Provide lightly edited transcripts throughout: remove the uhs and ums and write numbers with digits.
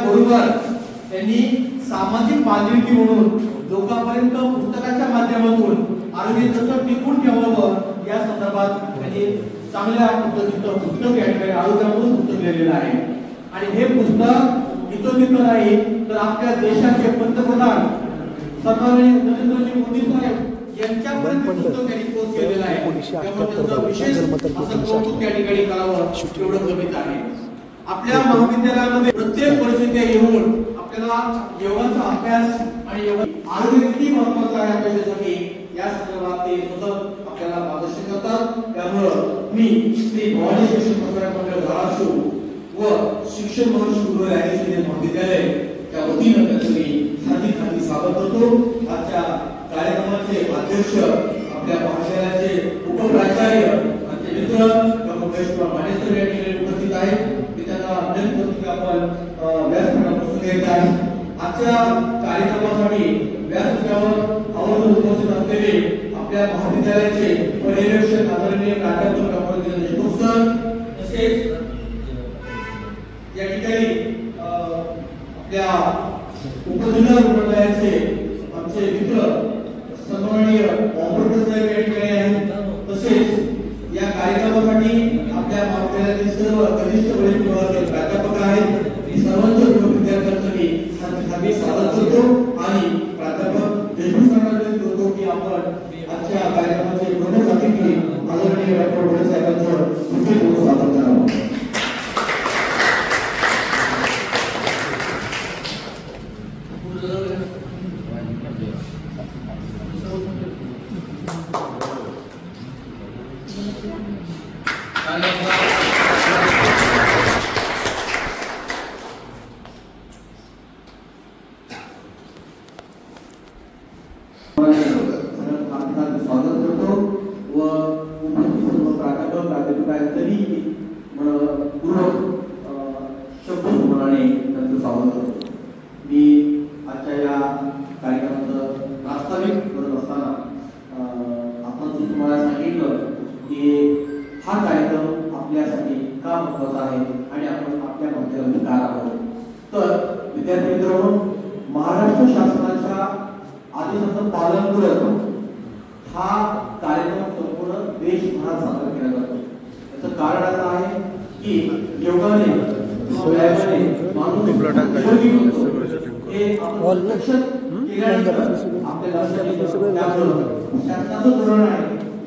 बरोबर त्यांनी सामाजिक बांधिलकी म्हणून लोकांपर्यंत पुस्तकाच्या माध्यमातून आरोग्य कसं टिकून ठेवावं या संदर्भात त्यांनी चांगल्या पद्धतीचं पुस्तक या ठिकाणी आरोग्यावरून पुस्तक लिहिलेलं आहे. आणि हे पुस्तक इथं तिथं नाही तर आपल्या देशाचे पंतप्रधान सन्माननीय नरेंद्रजी मोदी साहेब यांच्यापर्यंत पुस्तक त्यांनी पोस्ट केलेलं आहे. त्यामुळे त्याचं विशेष असं कौतुक या ठिकाणी करावं एवढं गरजेचं आहे. आपल्या महाविद्यालयामध्ये प्रत्येक वर्षी ते येऊन आपल्याला योगाचा अभ्यास आणि आरोग्य किती महत्त्वाचं आहे आपल्या देशासाठी या संदर्भात ते सतत आपल्याला मार्गदर्शन करतात. त्यामुळं मी श्री भवानी शिक्षण संस्था मंडळ धाराशिव व शिक्षण महर्षी गुरु राजेश्वरी महाविद्यालय या वतीनं त्यांचं हार्दिक स्वागत करतो. आजच्या कार्यक्रमाचे अध्यक्ष आपल्या महाविद्यालयाचे उपप्राचार्य आमचे मित्र डॉक्टर महेशकुमार मानेसर या ठिकाणी उपस्थित आहेत. त्यांना अध्यक्ष आपण व्यासपीठावर बसून घ्यायचं आहे. आजच्या कार्यक्रमासाठी व्यासपीठावर आवर्जून उपस्थित असलेले आपल्या महाविद्यालयाचे पर्यवेक्षक आदरणीय प्राध्यापक डॉक्टर देशमुख सर, तसेच या ठिकाणी आपल्या उपजिल्हा रुग्णालयाचे आमचे मित्र सन्माननीय ऑपरेटर साहेब या ठिकाणी आहेत. तसेच या कार्यक्रमासाठी आपल्या महाविद्यालयातील सर्व कनिष्ठ वरिष्ठ विभागातील प्राध्यापक आहेत. मी सर्वांच्या विद्यार्थ्यांसाठी हार्दिक स्वागत करतो आणि प्राध्यापक देशमुख सरांना विनंती करतो की आपण आजच्या कार्यक्रमाचे प्रमुख अतिथी आदरणीय डॉक्टर भोळे साहेबांचं खूप स्वागत करावं.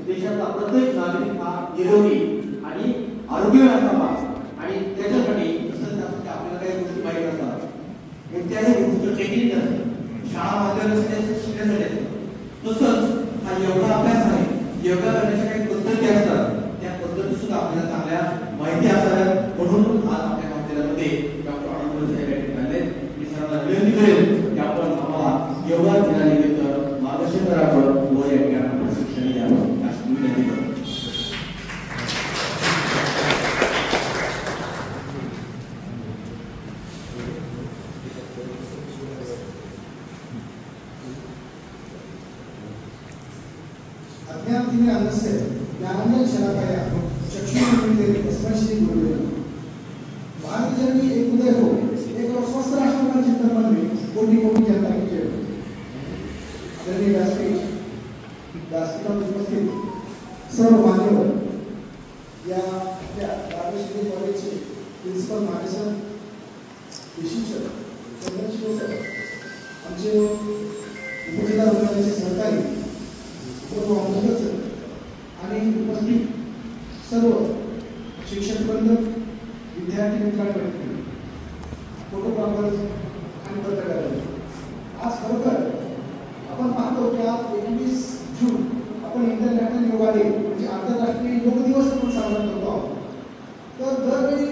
देशाचा प्रत्येक नागरिक हा निरोगी आणि आरोग्यवान असावा आणि त्याच्यासाठी आपल्याला काही गोष्टी माहीत असतात. कोणत्याही गोष्ट टेक्निक नसते, शाळा माध्यमात शिकण्यासाठी. तसंच हा योगा अभ्यास आहे. योगा करण्याच्या काही पद्धती असतात, त्या पद्धती सुद्धा आपल्याला चांगल्या माहिती असाव्यात. म्हणून आज आपल्या महाविद्यालयामध्ये डॉक्टर आनंद साहेब या ठिकाणी मी सर्वांना विनंती करेन की आपण आम्हाला योगा दिनानिमित्त मार्गदर्शन करावं व या ठिकाणी प्रशिक्षण द्यावं अशी विनंती करतो. अज्ञानतिने अन्नस्य ज्ञानांजन शलाकया चक्षुर्मिलिते तस्मै श्री गुरुवे नमः. भारत जन की एक उदय हो, एक स्वस्थ राष्ट्र का चिंतन मन में कोटि कोटि जनता की जय हो. आदरणीय व्यासपीठावर उपस्थित सर्व मान्यवर, या राजेश्वरी कॉलेजचे प्रिन्सिपल मानेसर, विशिष्ट चंद्रशेखर सर, आमचे उपजिल्हा रुग्णालयाचे सहकारी आणि उपस्थित सर्व शिक्षकवृंद, विद्यार्थी मित्रांकडे, फोटोग्राफर्स आणि पत्रकार, आज खरोखर आपण पाहतो की आज 21 जून आपण इंटरनॅशनल योगा डे म्हणजे आंतरराष्ट्रीय योग दिवस आपण साजरा करतो आहोत. तर दरवेळी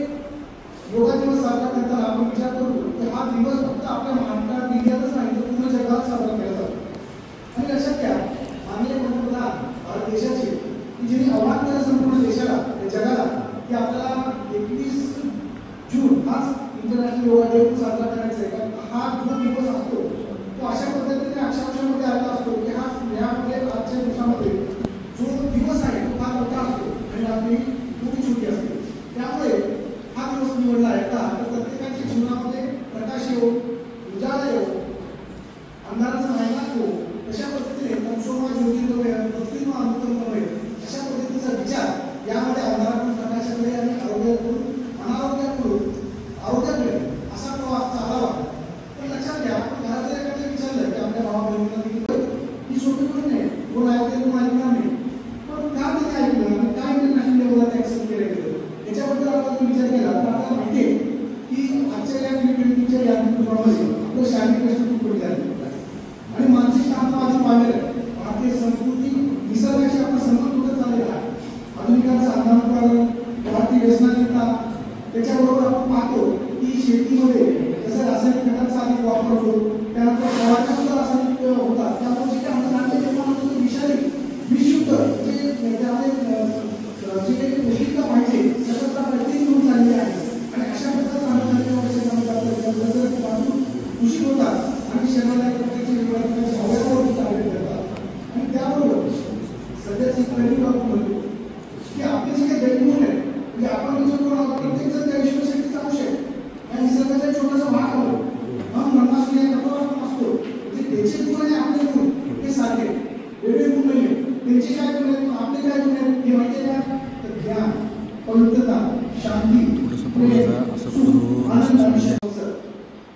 योगा दिवस साजरा करताना आपण विचार करतो की हा दिवस फक्त आपल्या महाराष्ट्रात इंडियातच नाही तर पूर्ण जगात साजरा केला जातो. आणि लक्षात घ्या, माननीय पंतप्रधान भारत देशाचे की ज्यांनी आव्हान केलं संपूर्ण देशाला जगाला की आपल्याला 21 जून हाच इंटरनॅशनल योगा डे साजरा करायचा आहे. हा जो दिवस असतो तो अशा पद्धतीने अक्षरांमध्ये आला असतो की हा यामध्ये आजच्या दिवसामध्ये जो दिवस आहे तो फार मोठा असतो आणि आपली थोडी छोटी असते. त्यामुळे हा दिवस निवडला आहे का तर प्रत्येकाच्या जीवनामध्ये येऊ, उजाला येऊ, अंधाराचा नायनाट हो, अशा पद्धतीने तमसोमा ज्योतिर्गमय भक्तिमय अमृतमय अशा पद्धतीचा विचार यामध्ये अंधारातून प्रकाशाकडे आणि आरोग्यातून अनारोग्याकडून आरोग्याकडे असा प्रवास चालावा. पण लक्षात घ्या, आपण घरात जर एखाद्या विचारलं की आपल्या भावा बहिणीला ही सोपी पण नाही, कोण ऐकते कोण ऐकणार नाही, पण का ते ऐकलं आणि काय इंटरनॅशनल लेवलला ते ऍक्सेप्ट केलं गेलं याच्याबद्दल आपण विचार केला तर आपल्याला माहिती आहे की आजच्या या T20च्या या ऋतूमध्ये आपलं शारीरिक कष्ट खूप कमी झाले आणि मानसिक ताण अजून वाढलेलं आहे. भारतीय संस्कृती निसर्गाशी आपला संबंध कुठं चाललेला आहे. आधुनिकांचं अंधानुकरण, भारतीय व्यसनाधिकता, त्याच्याबरोबर आपण पाहतो की शेतीमध्ये जसं रासायनिक खतांचा अधिक वापर होतो, त्यानंतर फवारण्या सुद्धा रासायनिक होतात, त्यामुळे जे काही अन्नधान्य निर्माण होतं विषारी विशुद्ध जे त्यामध्ये जे काही पौष्टिकता पाहिजे सगळं प्रत्येक घेऊन चाललेली आहे आणि अशा प्रकारचा अन्नधान्य बाजू दूषित होतात आणि शरीराला प्रत्येक प्रकारचे अवयव टार्गेट करतात. आणि त्याबरोबर सध्याची पहिली बाब म्हणतो की आपले जे काही दैनंदिन आहे म्हणजे आपण जो प्रत्येक जण त्या विश्वशक्तीचा अंश आहे आणि निसर्गाचा छोटासा भाग आलो म्हणून असतो त्याचे गुण आणि आपले गुण हे सारखे वेगळे गुण नाही आहेत. त्यांचे काय गुण आहेत आपले काय गुण आहेत हे माहिती आहे का? तर ज्ञान, पवित्रता, शांती, आनंद आणि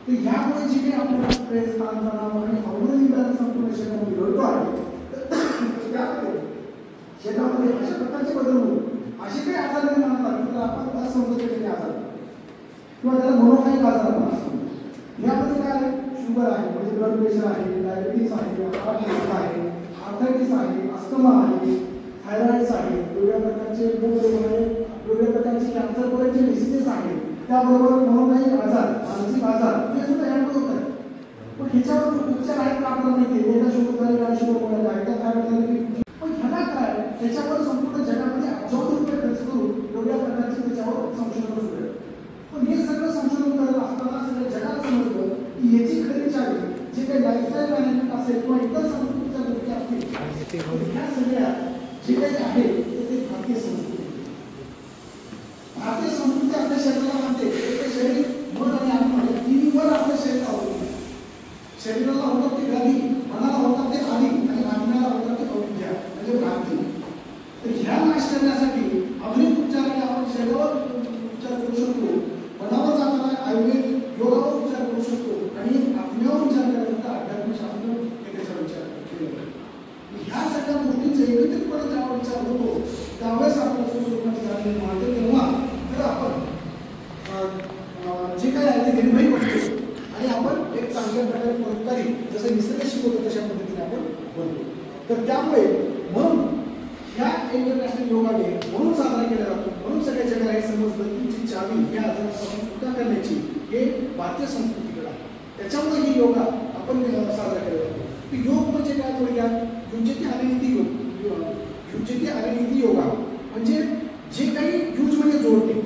तर ह्यामुळे जे काही आपल्याला स्ट्रेस, ताणतणाव आणि अवरोध संपूर्ण शरीरामध्ये घडतो आहे त्यामध्ये शरीरामध्ये अशा प्रकारचे बदल होऊन असे काही आजार निर्माण होतात तर आपण असमजतेचे आजार किंवा त्याला मोनोफाईक आजार आपण असतो. यामध्ये काय आहे? शुगर आहे म्हणजे ब्लड प्रेशर आहे, डायबिटीज आहे, हार्ट आहे, आर्थरायटिस आहे, अस्थमा आहे, थायरॉइड्स आहे, वेगवेगळ्या प्रकारचे वेगवेगळ्या प्रकारचे कॅन्सरपर्यंतचे डिसीजेस आहेत, त्याबरोबर मोनोफाईक आजार, मानसिक आजार हे सुद्धा यामुळे होत आहेत. पण ह्याच्यावर उपचार आहेत का आपल्याला माहिती आहे. एका शुगर झाले काय शुगर बोलायला आहे त्या थायरॉइड झाले पण ह्याला काय त्याच्यावर संपूर्ण जगामध्ये अब्जावधी रुपये खर्च करून वेगवेगळ्या प्रकारचे त्याच्यावर संशोधन सुरू आहे. पण हे सगळं संशोधन करत असताना सगळ्या जगाला समजलं की याची खरी चावी जे काही लाईफस्टाईल मॅनेजमेंट असेल किंवा इतर संस्कृतीच्या गोष्टी असतील ह्या सगळ्या जे काही आहे ते भारतीय संस्कृती. भारतीय संस्कृती आपल्या शरीराला म्हणते ते शरीर मन आणि आत्मा या तिन्हीवर आपल्या शरीर अवलंबून आहे. शरीराला होतात ते गादी, मनाला होतात ते आधी आणि आत्म्याला होतात ते अविद्या म्हणजे भ्रांती. तर ह्या नाश करण्यासाठी आधुनिक उपचाराने आपण शरीरावर उपचार करू शकतो, मनावर जाताना आयुर्वेद योगावर उपचार करू शकतो आणि आत्म्यावर विचार करण्याचा अध्यात्मशास्त्र हे त्याचा विचार केला. ह्या सगळ्या गोष्टींचा एकत्रितपणे जेव्हा विचार होतो त्यावेळेस आपल्याला सुस्वरूपाची जाणीव निर्माण होते. तेव्हा तर आपण जे काय आहे ते निर्भय बनतो आणि आपण एक चांगल्या प्रकारे परोपकारी जसं निसर्ग शिकवतो तशा पद्धतीने आपण बनतो. तर त्यामुळे म्हणून ह्या इंटरनॅशनल योगा डे म्हणून साजरा केला जातो. म्हणून सगळ्या जगाला हे समजलं की जी चावी ह्या आजारापासून सुटका करण्याची हे भारतीय संस्कृतीकडे आहे. त्याच्यामुळे ही योगा आपण साजरा केला जातो. योग म्हणजे काय थोडक्यात युज्यते अनिमिती योग, युज्यते अनिमिती योगा म्हणजे जे काही युज म्हणजे जोडणे,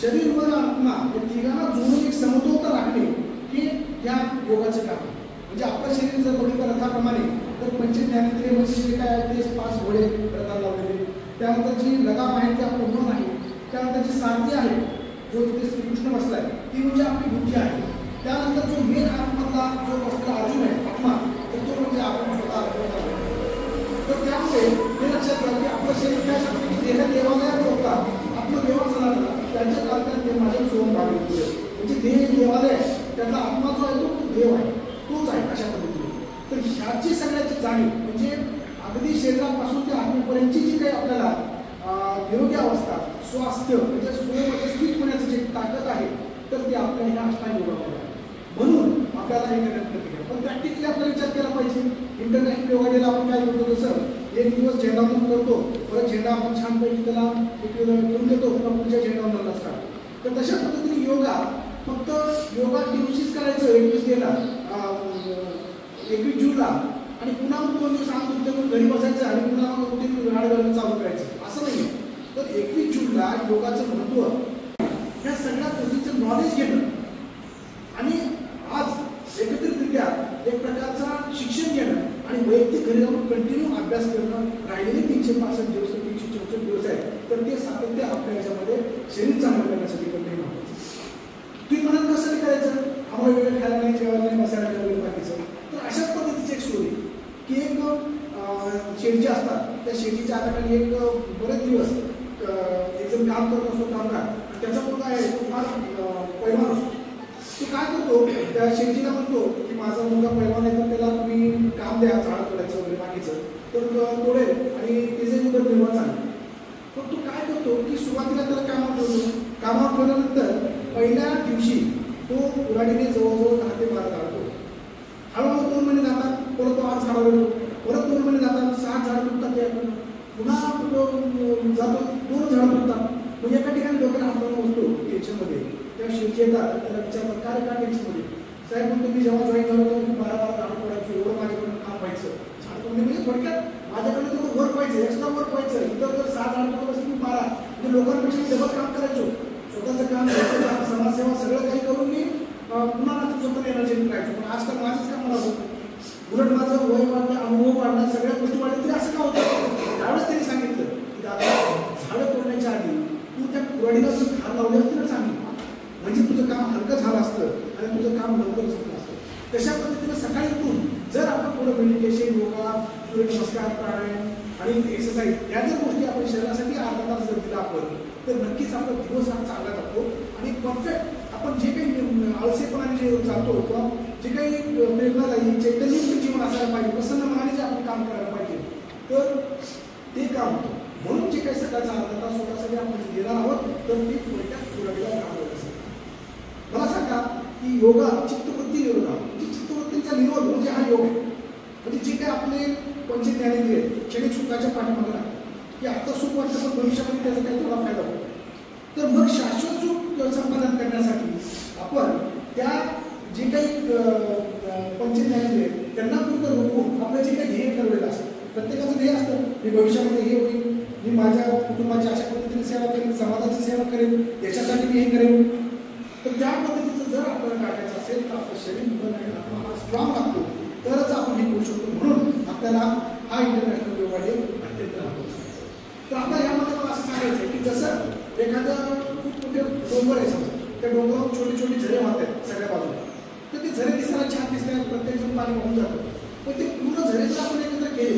शरीर मन आत्मा या तिघांना जोडून एक समतोलता राखणे हे या योगाचे काम आहे. म्हणजे आपलं शरीर जर बघितलं रथाप्रमाणे तर पंचज्ञानेंद्रिय म्हणजे जे काय आहे ते 5 घोडे रथाला लावलेले, त्यानंतर जी लगाम आहे ती आपलं मन आहे, त्यानंतर जी सारथी आहे जो तिथे श्रीकृष्ण बसलाय ती म्हणजे आपली बुद्धी आहे, त्यानंतर जो मेन आतमधला जो बसलेला अर्जुन आहे आत्मा तर तो म्हणजे आपण स्वतः. तर त्यामुळे हे लक्षात घ्या की आपलं शरीर काय सांगतो की देह देवालयात होता आत्मदेवासला त्यांच्या काळात ते माझ्या सोडून भाग घेतले म्हणजे देह देवालय त्यातला आत्मा जो आहे तो देव आहे तोच आहे अशा पद्धतीने. तर ह्याची सगळ्याची जाणीव म्हणजे अगदी शरीरापासून ते आत्मेपर्यंतची जी काही आपल्याला निरोगी अवस्था स्वास्थ्य म्हणजे स्वमध्ये स्थित होण्याची जी ताकद आहे तर ती आपल्या ह्या अष्टांग योगामध्ये आहे. म्हणून आपल्याला हे करण्यात केलं पण प्रॅक्टिकली आपल्याला विचार केला पाहिजे. इंटरनॅशनल योगा डेला आपण काय करतो जसं एक दिवस झेंडावंदन करतो, परत झेंडा आपण छानपैकी त्याला घेऊन देतो किंवा पुढच्या झेंडावंदनाला असतात. तर तशा पद्धतीने योगा फक्त योगा दिवशीच करायचं 21 डेला 21 जूनला आणि पुन्हा 2 दिवस आम करून घरी बसायचं आणि पुन्हा रुटीन हाडगाडून चालू करायचं असं नाही. तर 21 जूनला योगाचं महत्त्व ह्या सगळ्या गोष्टीचं नॉलेज घेणं आणि आज एकत्रितरित्या एक प्रकारचा शिक्षण घेणं आणि वैयक्तिक घरी जाऊन कंटिन्यू अभ्यास करणं राहिलेले 365 दिवस 364 दिवस आहेत तर ते सातत्य आपल्या याच्यामध्ये शरीर चांगलं करण्यासाठी कंटिन्यू महत्त्वाचं. तुम्ही म्हणाल कसं करायचं आम्हाला वेगळं खायला नाही, जेवायला नाही, बसायला नाही वगैरे बाकीचं. तर अशाच पद्धतीची एक स्टोरी की एक शेडजी असतात, त्या शेडजीच्या हाताखाली एक बरेच दिवस एक जण काम करत असतो, कामगार. त्याचा मुलगा आहे तो फार पैलवान असतो. तो काय करतो, त्या शेडजीला म्हणतो की माझा मुलगा पैलवान आहे, तर त्याला तुम्ही काम द्या, झाड तोडायचं वगैरे बाकीचं. तर तोडेल आणि त्याचे उदरनिर्वाह चालेल. पण तो काय करतो की सुरुवातीला त्याला कामावर ठेवतो. कामावर ठेवल्यानंतर पहिल्या दिवशी तो कुऱ्हाडीने जवळजवळ 10 ते 12 झाड तोडतो. हळूहळू 2 महिने जातात, परत तो 8 झाडावर येतो, परत 2 महिने जातात, 6 झाड तुटतात, पुन्हा जातो 2 झाड तुटतात. म्हणजे एका ठिकाणी डोक्याला हात लावून बसतो टेन्शनमध्ये. तेव्हा शेवटी येतात, त्याला विचारतात काय रे, का टेन्शनमध्ये? साहेब म्हणतो मी जेव्हा जॉईन झालो होतो मी 12 झाड तोडायचो, एवढं माझ्याकडून काम व्हायचं. झाड तोडणे म्हणजे थोडक्यात माझ्याकडनं तेवढं वर्क व्हायचं, एक्स्ट्रा वर्क व्हायचं. इतर जर 6 झाड तोडत असेल मी 12, म्हणजे लोकांपेक्षा डबल काम करायचो. स्वतःचं काम, समाजसेवा सगळं काही करून मी पुन्हा माझं स्वतः एनर्जी करायचो. पण आजकाल माझंच काम मला होतं. उलट माझं वय वाढणं, अनुभव वाढणं, सगळ्या गोष्टी वाढल्या तरी असं का होतं? त्यावेळेस त्यांनी सांगितलं की दादा, झाडं तोडण्याच्या आधी तू त्या कुऱ्हाडीला जर झाड लावले असते ना चांगली, म्हणजे तुझं काम हलकं झालं असतं आणि तुझं काम लवकर संपलं असतं. तशा पद्धतीने सकाळी उठून जर आपण थोडं मेडिटेशन, योगा, सूर्यनमस्कार, प्राणायाम आणि एक्सरसाइज या जर गोष्टी आपण शरीरासाठी अर्धा तास जर दिला आपण, तर नक्कीच आपला दिवस हा चांगला जातो आणि परफेक्ट आपण जे काही आळसेपणाने जे जातो किंवा जे काही प्रेरणादायी चैतन्यपूर्ण जीवन असायला पाहिजे, प्रसन्न मनाने जे आपण काम करायला पाहिजे, तर ते काम होतं. म्हणून जे काही सकाळचा अर्धा तास स्वतःसाठी आपण देणार आहोत, तर ते थोडक्यात कुऱ्हाडीला काम होत असेल. मला सांगा की योगा चित्तवृत्ती निरोध, म्हणजे चित्तवृत्तीचा निरोध म्हणजे हा योग आहे. म्हणजे जे काही आपले पंचज्ञानेंद्रिय क्षणिक सुखाच्या पाठीमागे लागतात की आता सुख वाटतं पण भविष्यामध्ये त्याचा काही थोडा फायदा होतो. तर मग शाश्वत सुख संपादन करण्यासाठी आपण त्या जे काही पंचज्ञानेंद्रिय त्यांना पुरतं रोखून आपलं जे काही ध्येय ठरवलेलं असतं, प्रत्येकाचं ध्येय असतं मी भविष्यामध्ये हे होईल, मी माझ्या कुटुंबाची अशा पद्धतीने सेवा करेन, समाजाची सेवा करेन, देशासाठी मी हे करेन. तर त्या पद्धतीचं जर आपल्याला काढायचं असेल तर आपलं शरीर आपल्याला स्ट्रॉंग लागतो, तरच आपण हे करू शकतो. म्हणून आपल्याला हा इंटरनॅशनल योगा डे अत्यंत महत्त्वाचा आहे. तर आता यामध्ये मला असं सांगायचं आहे की जसं एखादं खूप मोठे डोंगर आहे, समजा त्या डोंगरावर छोटे छोटे झरे वाहत आहेत सगळ्या बाजूला, तर ते झरे दिसायला छान दिसतात, प्रत्येकजण पाणी वाहून जातं. पण ते पूर्ण झरे जर आपण एकत्र केले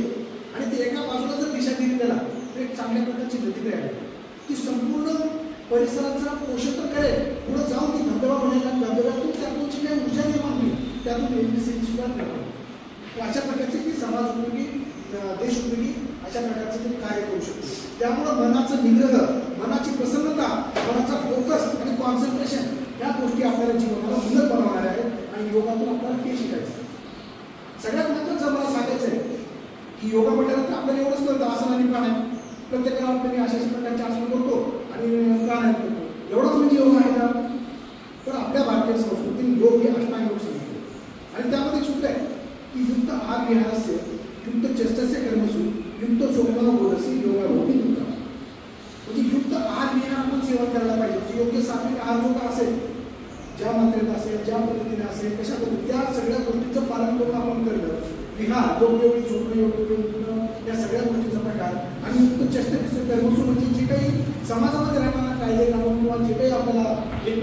आणि ते एका बाजूला जर दिशा दिली त्याला, तर एक चांगल्या प्रकारची गती तयार आहे. ती संपूर्ण परिसराचा पोषण तर करेल, पुढे जाऊन ती धबधबा बनेल आणि धबधब्यातून त्यातून जी काही ऊर्जा निर्माण होईल त्यातून इलेक्ट्रिसिटी सुद्धा निर्माण होईल. अशा प्रकारची ती समाज उपयोगी, देश उपयोगी अशा प्रकारचं ते कार्य करू शकतो. त्यामुळं मनाचं निग्रह, मनाची प्रसन्नता, मनाचा फोकस आणि कॉन्सन्ट्रेशन या गोष्टी आपल्याला जीवनाला उन्नत बनवणाऱ्या आहेत आणि योगातून आपल्याला ते शिकायचं. सगळ्यात महत्त्वाचं मला सांगायचं आहे की योगा म्हटल्यानंतर आपल्याला एवढंच कळतं आसन आणि प्राणायाम. प्रत्येकाला आपण अशा प्रकारचे आसन करतो आणि प्राणायाम करतो, एवढंच म्हणजे योग आहे का? तर आपल्या भारतीय संस्कृतीने योग हे अष्टांग योग सांगितले आणि त्यामध्ये सूत्र आहे की युक्त आहार विहारस्य युक्त चेष्टस्य कर्मसु युक्त सोमना बोधसी योगा भवती युक्त. म्हणजे युक्त आहार विहार आपण सेवन करायला पाहिजे. म्हणजे योग्य सात्विक आहार जो का असेल, ज्या मात्रेत असेल, ज्या पद्धतीने असेल, कशा पद्धतीने त्या सगळ्या गोष्टींचं पालन करून आपण करणं, विहार योग्य वेळी झोपणं, योग्य वेळी उठणं, या सगळ्या गोष्टींचा प्रकार आणि युक्त चेष्टस्य कर्मसु म्हणजे जे काही समाजामध्ये राहणारा कायदे कानून किंवा जे काही आपल्याला एक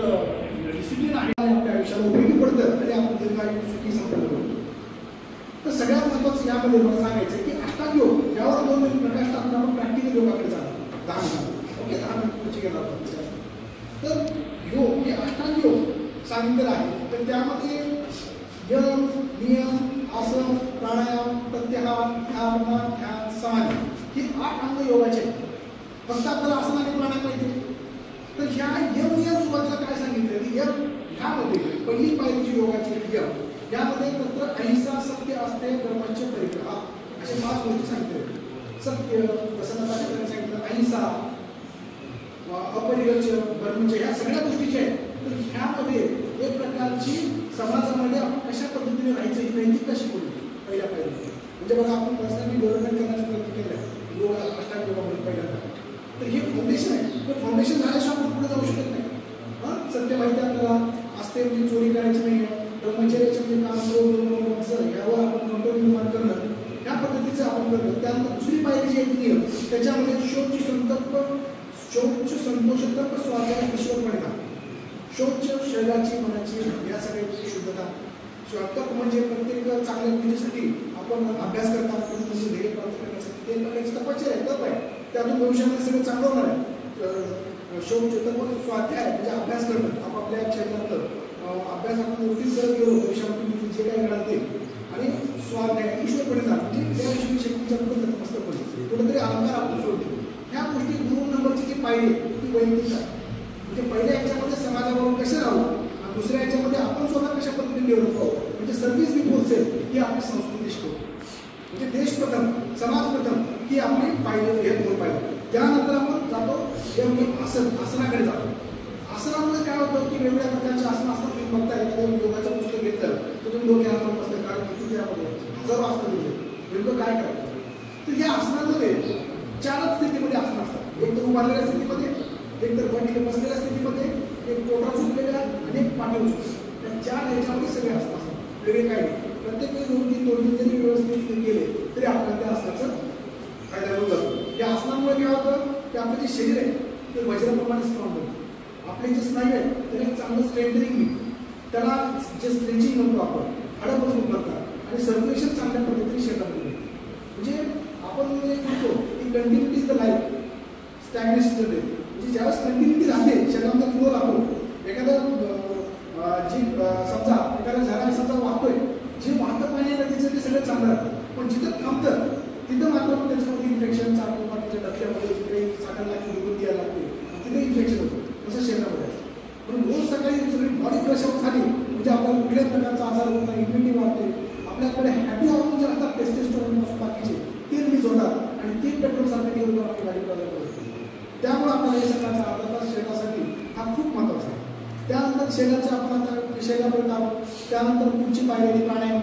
डिसिप्लिन आहे आपल्या आयुष्याला उपयोगी पडतं आणि आपण दीर्घायू सुखी संपन्न करतो. तर सगळ्यात महत्त्वाचं यामध्ये मला सांगायचं की अष्टांग योग यावर 2 प्रकाश टाकून आपण प्रॅक्टिकल योगाकडे जातो. 10 मिनिट ओके, 10 मिनिट घेणार आहोत. तर योग हे अष्टांग योग सांगितलेलं आहे. तर त्यामध्ये यम, नियम, आसन, प्राणायाम, प्रत्याहार, धारणा, ध्यान, समाधी ही 8 अंग योगाचे आहेत. फक्त आपल्याला आसन आणि प्राणायाम माहिती. तर ह्या यम नियम सुरुवातीला काय सांगितलं की यम ह्यामध्ये पहिली पायरी जी योगाची यम, यामध्ये तत्र अहिंसा, सत्य, असते, धर्माचे परिग्रह असे 5 गोष्टी सांगितले. सत्य प्रसन्नता सांगितलं, अहिंसा, अपरिग्रह, ब्रह्मचर्य ह्या सगळ्या गोष्टी ज्या आहेत. तर ह्यामध्ये एक प्रकारची समाजामध्ये आपण कशा पद्धतीने राहायचं ही नैतिकता शिकवली पहिल्या पायरीमध्ये. म्हणजे बघा आपण पर्सनली डेव्हलपमेंट करण्याचा प्रयत्न केला आहे योग अष्टांग योगामध्ये पहिल्यांदा. तर हे फाउंडेशन आहे. तर फाउंडेशन झाल्याशिवाय आपण पुढे जाऊ शकत नाही. सत्य माहिती आपल्याला असते म्हणजे चोरी करायची नाही आहे, ब्रह्मचर्याचे म्हणजे काम यावर आपण कंट्रोल निर्माण करणं, या पद्धतीचं आपण करणं. त्यानंतर दुसरी पायरी जी आहे नियम, त्याच्यामध्ये शोच संतप्प स्वाध्याय ईश्वर परिणाम. शौच शरीराची मनाची या सगळ्याची शुद्धता. तप म्हणजे प्रत्येक चांगल्या गोष्टीसाठी आपण अभ्यास करतात म्हणजे ध्येय प्राप्त करण्यासाठी ते प्रकारची तपश्चर्या आहे, तप आहे. त्यातून भविष्यामध्ये सगळं चांगलं होणार आहे. शौच तप स्वाध्याय म्हणजे अभ्यास करणं. आपापल्या क्षेत्रातलं अभ्यास आपण रुटीन करत गेलो भविष्यामध्ये जे काही घडत ते. आणि स्वाध्याय ईश्वरपणे जाणं म्हणजे त्याविषयी शक्तीच्या पुढे नतमस्तक होईल, कुठेतरी अहंकार आपण सोडतो. ह्या गोष्टी 2 नंबरची जी पायरी आहे ती वैयक्तिक आहे. म्हणजे पहिल्या याच्यामध्ये समाजाबरोबर कसे राहू आणि दुसऱ्या याच्यामध्ये आपण स्वतः कशा पद्धतीने डेव्हलप व्हावं म्हणजे सर्व्हिस बिफोर सेल्फ ही आपली संस्कृती शिकवते. म्हणजे देश प्रथम समाज प्रथम ही आपली पाहिजे हे 2 पाहिजे. त्यानंतर आपण जातो आसनाकडे जातो. आसनामध्ये काय होतं की वेगवेगळ्या प्रकारचे आसन असतात. तुम्ही बघता एखादं योगाचं पुस्तक घेतलं तर तुम्ही डोक्या हातावर बसलं कारण किती त्यामध्ये हजारो आसनं दिले नेमकं काय करायचं. तर या आसनामध्ये 4च स्थितीमध्ये आसनं असतात. एक तर उभारलेल्या स्थितीमध्ये, एक तर बसलेल्या स्थितीमध्ये, एक पोटावर झुकलेल्या आणि एक पाठीवर झुकलेल्या. या 4 ह्याच्यामध्ये सगळे आसनं असतात. वेगळे काय नाही. प्रत्येक वेळी 2-3 जरी व्यवस्थित केले तरी आपल्याला त्या आसनाचा फायदा होऊन जातो. या आसनामुळे काय होतं की आपलं जे शरीर आहे ते वज्राप्रमाणे स्ट्रॉंग होतं. आपले जे स्नायू आहेत त्याला एक चांगलं स्ट्रेंथनिंग मिळतं. त्याला जे स्ट्रेचिंग म्हणतो आपण हाडं मजबूत करतात आणि सर्क्युलेशन चांगल्या पद्धतीने शरीरामध्ये होतं. म्हणजे आपण म्हणतो की continuity is the life, stagnation the death. म्हणजे ज्यावेळेस कंटिन्युटी राहते शरीरामध्ये फ्लो राहतो. एखादं समजा एखाद्या झाडाने समजा वाहतोय, जे वाहतं पाणी नदीचं ते सगळं चांगलं राहतं. पण जिथं थांबतं तिथं मात्र त्याच्यामध्ये इन्फेक्शन चालू बाकीच्या डबक्यामध्ये काही साखर लागते दुर्गंधी यायला लागते तिथे इन्फेक्शन होतं. तसं शरीरामध्ये पण रोज सकाळी सगळी बॉडी फ्रेश आउट झाली म्हणजे आपल्याला कुठल्याच प्रकारचा आजार होत नाही, इम्युनिटी वाढते. आपल्याकडे हॅपी हॉर्मोन जे असतात टेस्टेस्टेरॉन पासून बाकीचे ते रिलीज होतात आणि ते पेट्रोल सारखे निवडून आपली गाडी प्रदान करते. त्यामुळे आपल्याला हे सकाळचा अर्धा तास शरीरासाठी हा खूप महत्त्वाचा आहे. त्यानंतर शरीराच्या आपण आता शरीरापर्यंत आहोत. त्यानंतर पुढची पायरी प्राणायाम.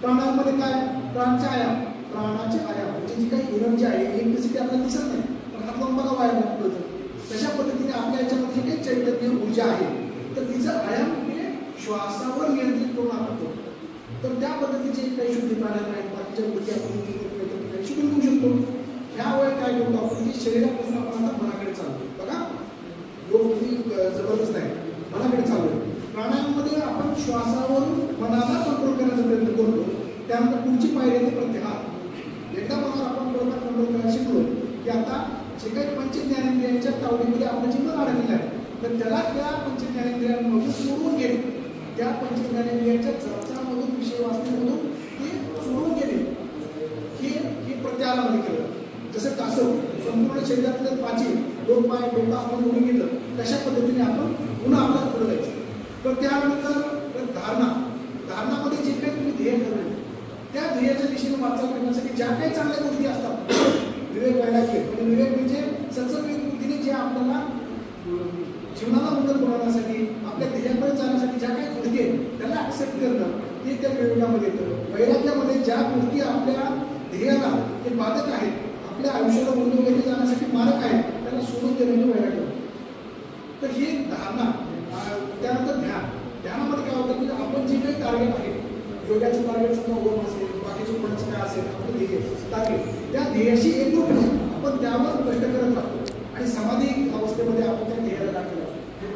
प्राणायाममध्ये काय प्राणचे आयाम, प्राणाचे आयाम म्हणजे जी काही एनर्जी आहे इलेक्ट्रिसिटी आपल्याला दिसत नाही पण हातून बघा व्यायाम होतं. तशा पद्धतीने आपल्या याच्यामध्ये जी काही चैतन्य ऊर्जा आहे तर तिचं आयाम हे श्वासावर नियंत्रित करून आपण करतो. तर त्या पद्धतीचे काही शुद्धी प्राणायाम आहेत. बाकीच्या गोष्टी आपण शिकून घेऊ शकतो. ह्या वेळेत काय करतो आपण की शरीरापासून आपण आता मनाकडे चालतो. बघा योग किती जबरदस्त आहे, मनाकडे चालू आहे. प्राणायाममध्ये आपण श्वासावरून मनाला कंट्रोल करण्याचा प्रयत्न करतो. त्यानंतर पुढची पायरी येते प्रत्याहार. एकदा मनावर आपण थोडंफार कंट्रोल करायला शिकलो की आता जे काही पंचज्ञानेंद्रियांच्या तावडीमध्ये आपलं जे मन अडकलेलं आहे तर त्याला त्या पंचज्ञानेंद्रियांमधून सोडून घेणे, त्या पंचज्ञानेंद्रियांच्या चर्चामधून विषय वाचण्यामधून ते सोडून घेणे हे प्रत्याहारामध्ये केलं. जसं कासव संपूर्ण शरीरातले पाची 2 पाय डोका आपण ओढून घेतलं तशा पद्धतीने आपण पुन्हा आपल्याला पुढे जायचं. त्यानंतर धारणामध्ये जे काही तुम्ही ध्येय ठरवले त्या ध्येयाच्या दिशेने वाटचाल करण्यासाठी ज्या काही चांगल्या गोष्टी असतात विवेक वैराग्य म्हणजे विवेक म्हणजे सचोट बुद्धीने जे आपल्याला जीवनाला उन्नत बनवण्यासाठी आपल्या ध्येयापर्यंत जाण्यासाठी ज्या काही गोष्टी आहेत त्याला ॲक्सेप्ट करणं हे त्या विवेकामध्ये येतं. वैराग्यामध्ये ज्या गोष्टी आपल्या ध्येयाला हे बाधक आहेत आपल्या आयुष्याला उन्नत जाण्यासाठी मारक आहेत त्याला सोडून देण्याचं वैराग्य. तर ही धारणा. त्यानंतर ध्यानामध्ये काय होतं की आपण जे काही टार्गेट आहे योगाचं टार्गेट समजा ओम असेल बाकीचं कोणाचं काय असेल आपलं ध्येय टार्गेट त्या ध्येयाशी एकरूप आपण त्यावर कष्ट करत राहतो आणि समाधी अवस्थेमध्ये आपण त्या ध्येयाला टाकलं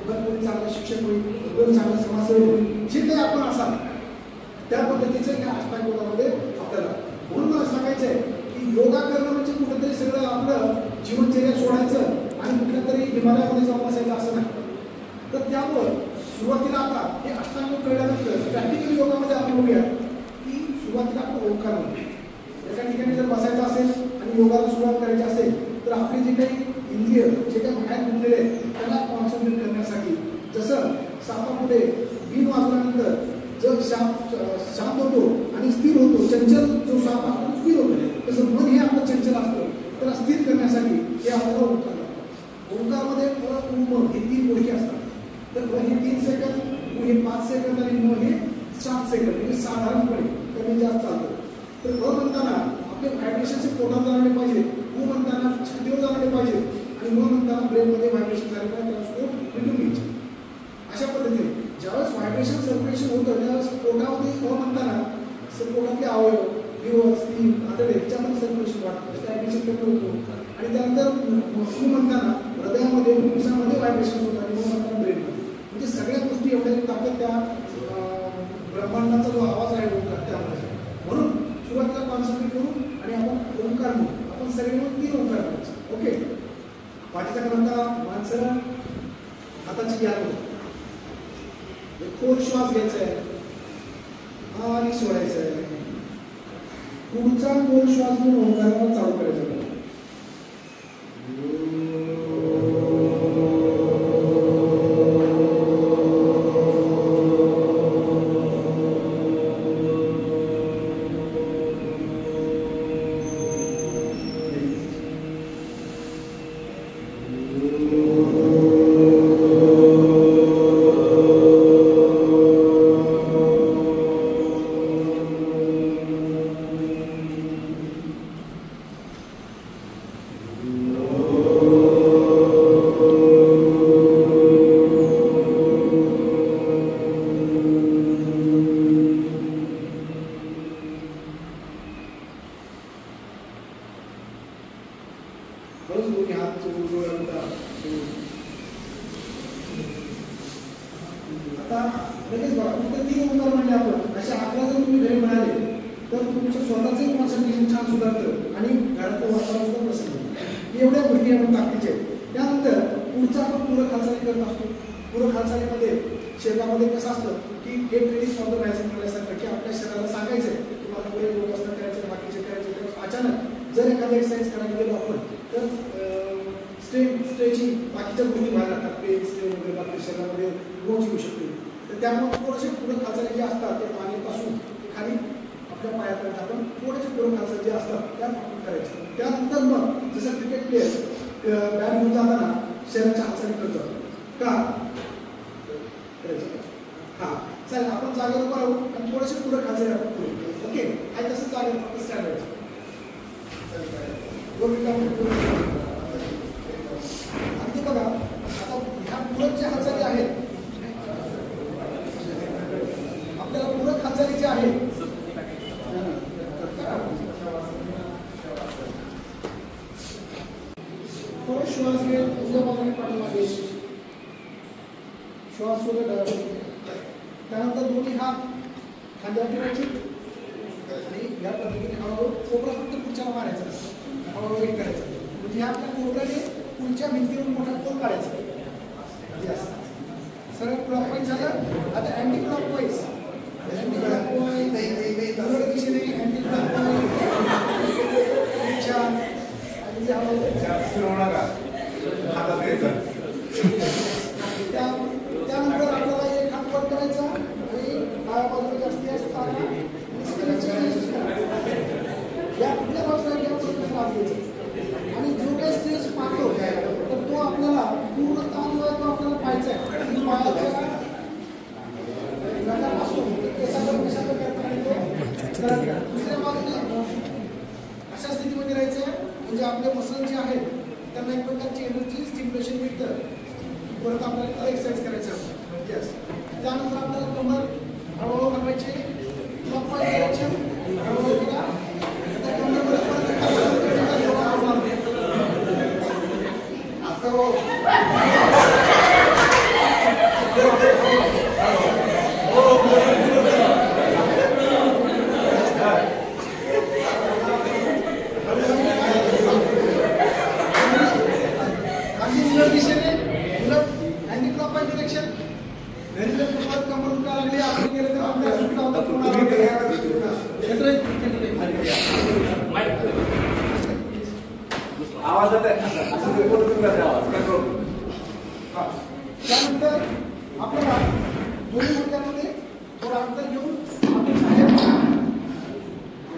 पण कोणी चांगलं शिक्षक होईल, कोणी चांगलं समाजसेवक होईल, जे काही आपण असाल त्या पद्धतीचं या अष्टांग योगामध्ये आपल्याला. म्हणून मला सांगायचं आहे की योगा करणं म्हणजे कुठेतरी सगळं आपलं जीवनचर्या सोडायचं आणि कुठल्या तरी हिमालयामध्ये जाऊन बसायचं असं नाही. तर त्यामुळं सुरुवातीला आता हे अष्टांग योग कळल्यानंतर प्रॅक्टिकल योगामध्ये आपण बघूया की सुरुवातीला आपण ओंकार म्हणतो. एका ठिकाणी जर बसायचं असेल आणि योगाला सुरुवात करायची असेल तर आपले जे काही इंद्रिय जे काही बाहेर गुंतलेले आहेत त्याला कॉन्सन्ट्रेट करण्यासाठी जसं सापापुढे बिन वाजल्यानंतर जर शांत होतो आणि स्थिर होतो, चंचल जो साप असतो स्थिर होतो तसं मन हे आपलं चंचल असतं त्याला स्थिर करण्यासाठी हे आपल्याला ओंकार लागतं. ओंकारमध्ये उम हे 3 गोष्टी असतात. तर हे 3 सेकंद, हे 5 सेकंद आणि म हे 7 सेकंद म्हणजे साधारणपणे कमी जास्त चालतं. तर अ म्हणताना आपले व्हायब्रेशनचे पोटात जाणारे पाहिजे, उ म्हणताना छातीवर जाणारे पाहिजे आणि म म्हणताना ब्रेनमध्ये व्हायब्रेशन झाले पाहिजे त्याला स्कोप रिटून घ्यायचे. अशा पद्धतीने ज्यावेळेस व्हायब्रेशन सर्क्युलेशन होतं त्यावेळेस पोटामध्ये अ म्हणताना पोटातले अवयव लिव्हर, स्कीन, आतडे याच्यामध्ये सर्क्युलेशन वाढतं, स्टॅग्नेशन कमी होतो आणि त्यानंतर उ म्हणताना हृदयामध्ये फुफ्फुसामध्ये व्हायब्रेशन होतं आणि म म्हणताना ब्रेनमध्ये म्हणजे सगळ्या गोष्टी एवढ्या ताकद त्या ब्रह्मांडाचा जो आवाज आहे त्यामध्ये. म्हणून सुरुवातीला कॉन्सन्ट्रेट करू आणि आपण ओंकार म्हणू. आपण सगळे मिळून 3 ओंकार करायचे. ओके. पाठीचा क्रमांका माणसं हाताची घ्या. खोल श्वास घ्यायचा आहे आणि सोडायचा आहे. पुढचा खोल श्वास घेऊन ओंकाराला चालू करायचा आहे. आता लगेच बघा फक्त 3 ओंकार म्हणजे आपण अशा 11 जर तुम्ही घरी म्हणाले तर तुमचं स्वतःचे कॉन्सन्ट्रेशन छान सुधारतं आणि घरातलं वातावरण सुद्धा प्रसन्न होतं. एवढ्या गोष्टी आपण ताकदीच्या आहेत. त्यानंतर पुढचा आपण पूरक हालचाली करत असतो. पूरक हालचालीमध्ये शरीरामध्ये कसं असतं की get ready for the magic म्हटल्यासारखं की आपल्या शरीराला सांगायचं आहे की मला पुढे योगासन करायचं बाकीचे करायचे. तर अचानक जर एखादा एक्सरसाइज करायला गेलो आपण तर स्ट्रेचिंग बाकीच्या गोष्टी व्हायला लागतात. पेन स्ट्रेन वगैरे बाकी शरीरामध्ये रोज येऊ शकते. तर त्यामुळे थोडेसे पूरक हालचाली जे असतात ते पाण्यापासून खाली आपल्या पायापर्यंत आपण थोडेसे पूरक हालचाली जे असतात त्या आपण करायच्या. त्यानंतर मग जसं क्रिकेट प्लेयर बॅट घेऊन जाताना शरीराच्या हालचाली करत जातो का करायचं. हां चालेल आपण जागेवर उभं राहू आणि थोडेसे पूरक हालचाली आपण करू. ओके आणि तसं जागेवर फक्त स्टँड व्हायचं. आणि बघा आता ह्या पूरक ज्या हालचाली आहेत आपल्याला पूरक हालचाली ज्या आहेत थोडा श्वास घे उजव्या बाजूने पाठीमागे श्वास सोडत त्यानंतर दोन्ही हात खांद्यावर ठेवायचे आणि या पद्धतीने हळूहळू कोपरा फक्त पुढच्याला मारायचा हळूहळू एक करायचं म्हणजे आपल्या कोपऱ्याने पुढच्या भिंतीवर मोठा कोण काढायचा. यस सरळ क्लॉकवाईज झालं. आता अँटी क्लॉकवाईज अँटी क्लॉकवाईज उलट दिशेने अँटी क्लॉकवाईज छान आणि जे त्यानंतर आपल्याला एक हात वर करायचा आणि डाव्या बाजूला जास्ती असताना या कुठल्या बाजूला आणि जो काही स्टेज पाहतो तर तो आपल्याला पूर्ण ताण जो आहे तो आपल्याला पाहायचा आहे. पायाच्या नटापासून केसापर्यंत कशा प्रकारे दुसऱ्या बाजूने अशा स्थितीमध्ये राहायचं आहे म्हणजे आपले मसल जे आहेत त्यांना एक प्रकारची एनर्जी स्टिम्युलेशन मिळतं. परत आपल्याला एक्सरसाइज करायचं आहे. यस त्यानंतर आपल्याला कमर हळूहळू हलवायची क्लॉकवाईज डायरेक्शन हळूहळू करा. आता कमर दिशेने अँटी क्लॉकवाईज डिरेक्शन घरी जर तुम्हाला कमर दुखा लागली आपण गेलं तर आपल्या आवाज त्यानंतर आपल्याला दोन्ही गुडघ्यांमध्ये थोडा अंतर घेऊन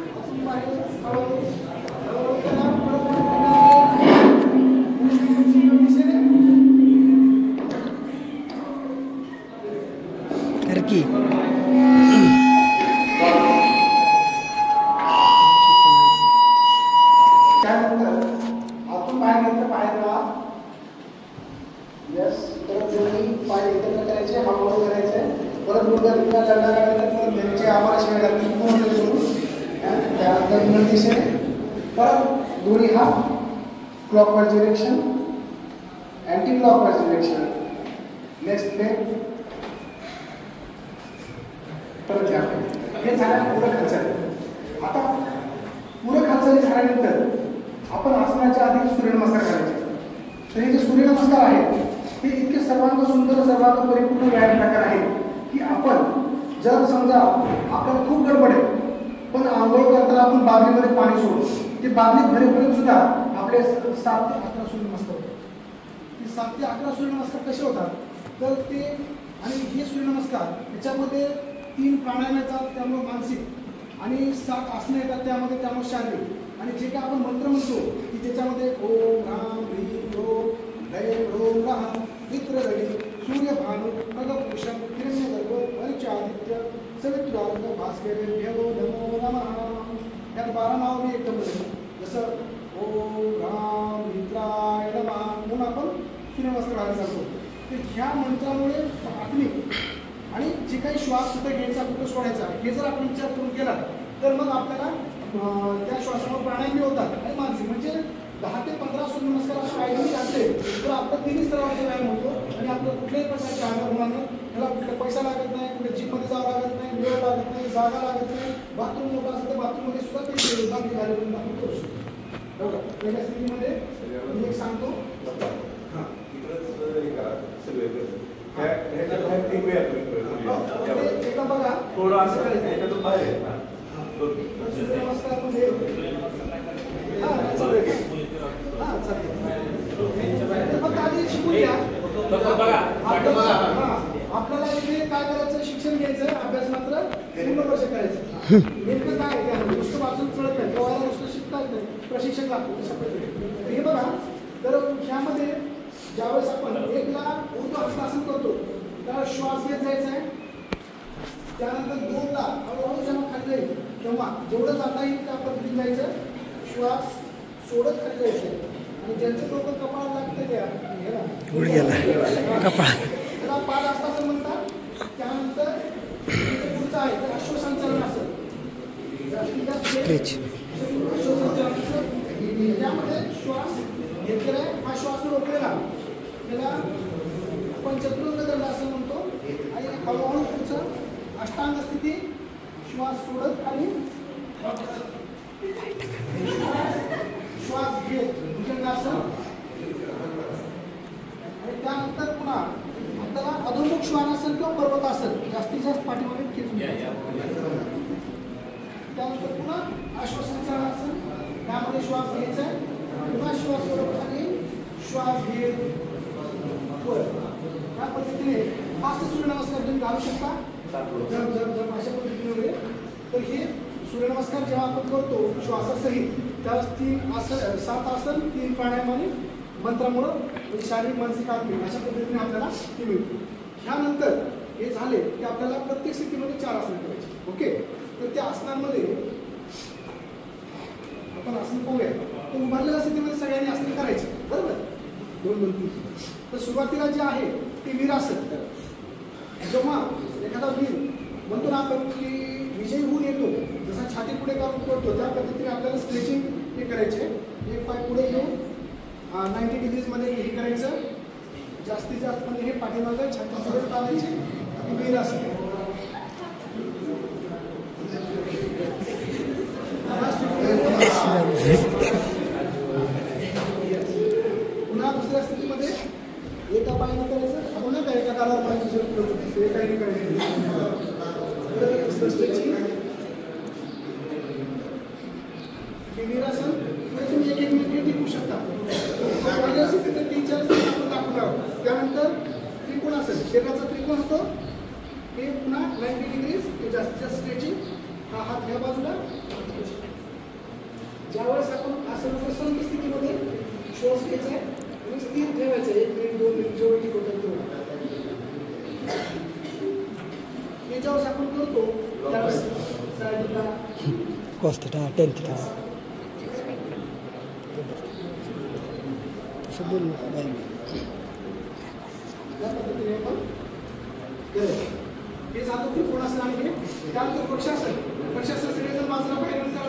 आपण बाहेर की त्यानंतर आतून बाहेर घेतलं पायाला यस परत दोन्ही पाय एकत्र करायचे हळूहळू करायचे परत गुडघा दुखा दंडा काढायचा परत घ्यायचे आम्हाला शिवाय घालून पूर्ण करून त्यानंतर उलट दिशेने परत दोन्ही हात clockwise direction anti clockwise direction next leg, परत घ्या. हे झालं पूरक हालचाल. आता पूरक हालचाली झाल्यानंतर आपण आसनाच्या आधी सूर्यनमस्कार करायचे. तर हे जे सूर्यनमस्कार आहेत हे इतके सर्वांग सुंदर सर्वांग परिपूर्ण व्यायाम प्रकार आहेत की आपण जर समजा आपल्याला खूप गडबड आहे पण आंघोळ करताना आपण बादलीमध्ये पाणी सोडतो, ते बादलीत भरेपर्यंत सुद्धा आपले 7 ते 11 सूर्यनमस्कार होतात. ते 7 ते 11 सूर्यनमस्कार कसे होतात तर ते, आणि हे सूर्यनमस्कार याच्यामध्ये 3 प्राणायाम येतात त्यामुळे मानसिक आणि 7 आसनं येतात त्यामुळे शारीरिक, आणि जे काय आपण मंत्र म्हणतो की त्याच्यामध्ये ओम राम ह्रीं ओम जय ओम राम मित्रगणी सूर्यभानु खगभूषण हिरण्यगर्भ पंचादित्य सवितुर्ग भास्करेभ्यो नमो नमः. यात 12 नाव मी एकदम बोलतो, जसं ओम राम मित्राय नमः म्हणून आपण सूर्यनमस्कार करतो. तर ह्या मंत्रामुळे आत्मिक आणि जे काही श्वास कुठे घ्यायचा कुठं सोडायचा हे जर आपण विचार करून केला तर मग आपल्याला त्या श्वासावर प्राणायाम होतात आणि मानसिक म्हणजे 10 ते 15 सूर्यनमस्कार आपण आयडी घातले तर आपलं 3 स्तरावरचा व्यायाम होतो आणि आपलं कुठल्याही प्रकारचे आजार होणार नाही. त्याला कुठला पैसा लागत नाही, कुठे जिममध्ये जावं लागत नाही, वेळ लागत नाही, जागा लागत नाही. बाथरूम मोठं असेल तर बाथरूममध्ये सुद्धा ते बाकी घालून आपण करू शकतो. बघा पहिल्या स्थितीमध्ये मी एक सांगतो. हां एका बघा थोडं असं याच्यातून बाहेर सूर्यनमस्कार मध्ये फक्त आधी शिकून घ्या. आपल्याला इथे काय करायचं, शिक्षण घ्यायचं, अभ्यास मात्र पूर्ण वर्ष करायचं. नेमकं काय आहे नुसतं वाचून कळत नाही, पोहायला नुसतं शिकता येत नाही, प्रशिक्षक लागतो तशा पद्धतीने. हे बघा, तर ह्यामध्ये ज्यावेळेस आपण 1ला ऊर्ध्व हस्तासन करतो त्याला श्वास घेत जायचा आहे. त्यानंतर 2ला हळूहळू जेव्हा खाली जाईल तेव्हा जेवढं जाता येईल त्या पद्धतीने जायचं, श्वास सोडत खाली जायचं. आणि ज्यांचं डोकं कपाळाला लागतं त्याला पाद हस्तासन म्हणतात. त्यानंतर पुढचं आहे तर अश्वसंचालन असेल, जास्तीत जास्त अश्वसंचालन असेल. त्यामध्ये श्वास घेतलेला आहे, हा श्वास रोखलेला त्याला आपण चतुर्ंग दंडासन म्हणतो. आणि हळूहळू पुढचं अष्टांग स्थिती, श्वास सोडत खाली श्वास घेत भुजंगासन. आणि त्यानंतर पुन्हा आपल्याला अधोमुख श्वानासन किंवा पर्वतासन जास्तीत जास्त पाठीमागे खेचून त्यानंतर पुन्हा अश्वसंचालनासन, त्यामध्ये श्वास घ्यायचा आहे, पुन्हा श्वास सोडत खाली श्वास घेत वर. त्या पद्धतीने फास्ट सूर्यनमस्कार तुम्ही घालू शकता जर अशा पद्धतीने वगैरे. तर हे सूर्यनमस्कार जेव्हा आपण करतो श्वासासहित त्यावेळेस 3 आसन 7 आसन 3 प्राणायाम आणि मंत्रामुळं म्हणजे शारीरिक मानसिक आत्मिक अशा पद्धतीने आपल्याला ते मिळते. ह्यानंतर हे झाले की आपल्याला प्रत्येक स्थितीमध्ये 4 आसनं करायची. ओके, तर त्या आसनांमध्ये आपण आसन पाहूया. तर उभारलेल्या स्थितीमध्ये सगळ्यांनी आसन करायची, बरोबर 2-2 3. तर सुरुवातीला जे आहे ते वीरासन. जेव्हा एखादा वीर म्हणतो ना आपण की विजयी होऊन येतो, जसा छाती पुढे काढून करतो त्या पद्धतीने आपल्याला स्ट्रेचिंग हे करायचे. एक पाय पुढे घेऊन 90 डिग्रीजमध्ये हे करायचं, जास्तीत जास्त म्हणजे हे पाठीमागं छाती पुढे टाळायची. वीरासन. पुन्हा दुसऱ्या स्थितीमध्ये एका पायाने करायचं, आपण नाही का एका कालावर पाय दुसरं एकाने करायचं. स्ट्रेचिंग वीरासन तुम्ही 1-1 मिनिट टिकू शकता. 3-4 आपण दाखवणार आहोत. त्यानंतर त्रिकोणासन, शरीराचा त्रिकोण होतो हे पुन्हा 90 डिग्रीज, हे जास्तीत जास्त स्ट्रेचिंग. हा हात ह्या बाजूला. ज्यावेळेस आपण असं प्रसन्न स्थितीमध्ये श्वास घ्यायचा आहे आणि स्थिर ठेवायचं 1 मिनिट 2 मिनिट जेवढी टिकवतात तेवढं. हे ज्यावेळेस आपण करतो त्यावेळेस साईडला Costa atenti sebelum main. या पद्धतीने आपण हे झालं त्रिकोणासन. आणि हे त्यानंतर पक्षासन. पक्षासन सगळेजण बाजूला बाहेर नंतर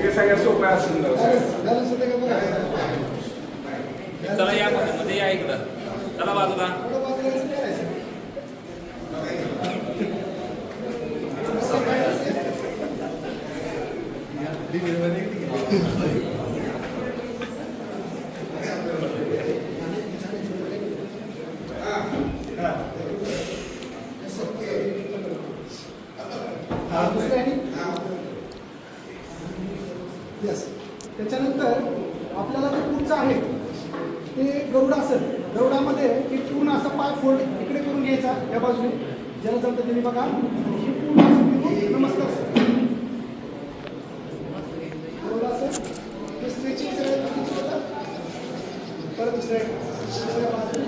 हे सगळ्यात सोपं असेल बॅलन्स होते का बघा. चला या मध्ये या इकडं. चला बाजूला. थोडं बाजूला यायचं, करायचं. दुसरं आहे. येस. त्याच्यानंतर आपल्याला जे पुढचं आहे ते गरुडा असेल. गरुडामध्ये एक पूर्ण असा पाय फोल्ड इकडे करून घ्यायचा या बाजूने. ज्याला जमतं तुम्ही बघा. ही पूर्ण असं फिरून नमस्कार असेल. गरुडा असेल. हे स्ट्रेचिंग सगळ्या गोष्टीची होतं. परत दुसऱ्या बाजूने.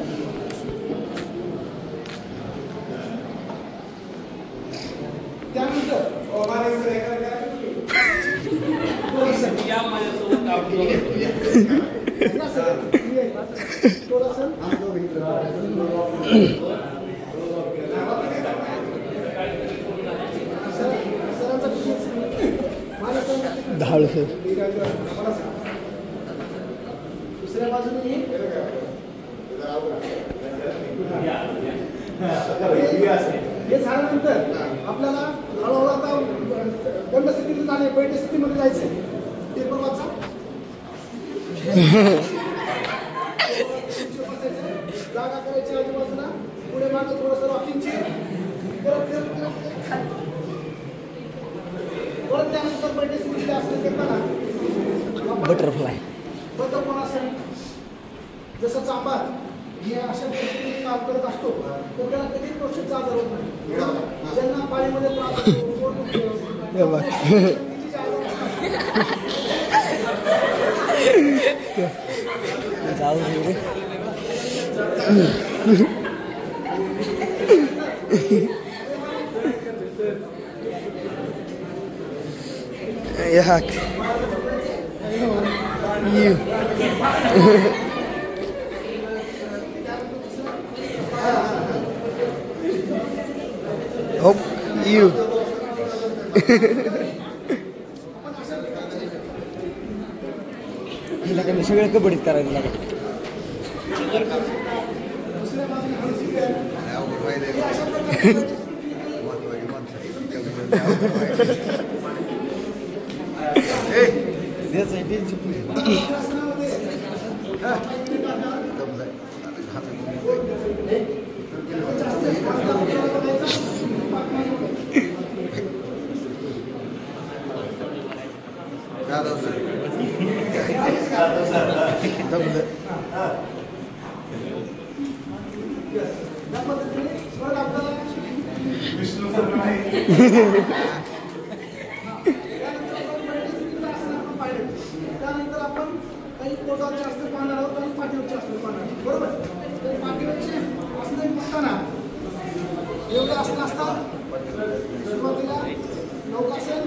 त्यानंतर या माझ्यासोबत आवडून. धाळ सर. दुसऱ्या बाजूने हे झाल्यानंतर आपल्याला हळूहळू आता दंड स्थितीत जाणे, बैठ स्थितीमध्ये जायचंय. पेपर वाचा. जागा करायची आजूबाजूला. पुढे मागे थोडंसं रॉकिंगची. परत त्यानंतर बैठ स्थितीत असं करताना बटरफ्लाय. बटरफ्लाय असेल. जसं चांभार हे अशा पद्धतीने काम करत असतो तर त्याला कधी प्रोसेसचा आजार होत नाही. ज्यांना पाळीमध्ये त्रास होतो, पोट दुखतं, जाऊ दे. Yak. You. Hop. You. हिला कमी सगळं कबड्डीत करायचं लागत. त्यानंतर आपण काही पोटाचे असते पाहणार आहोत आणि पाठीवरचे असते पाहणार आहोत. बरोबर. तर पाठीवरचे असणे बघताना एवढे असणं असतात. सुरुवातीला नौकासन.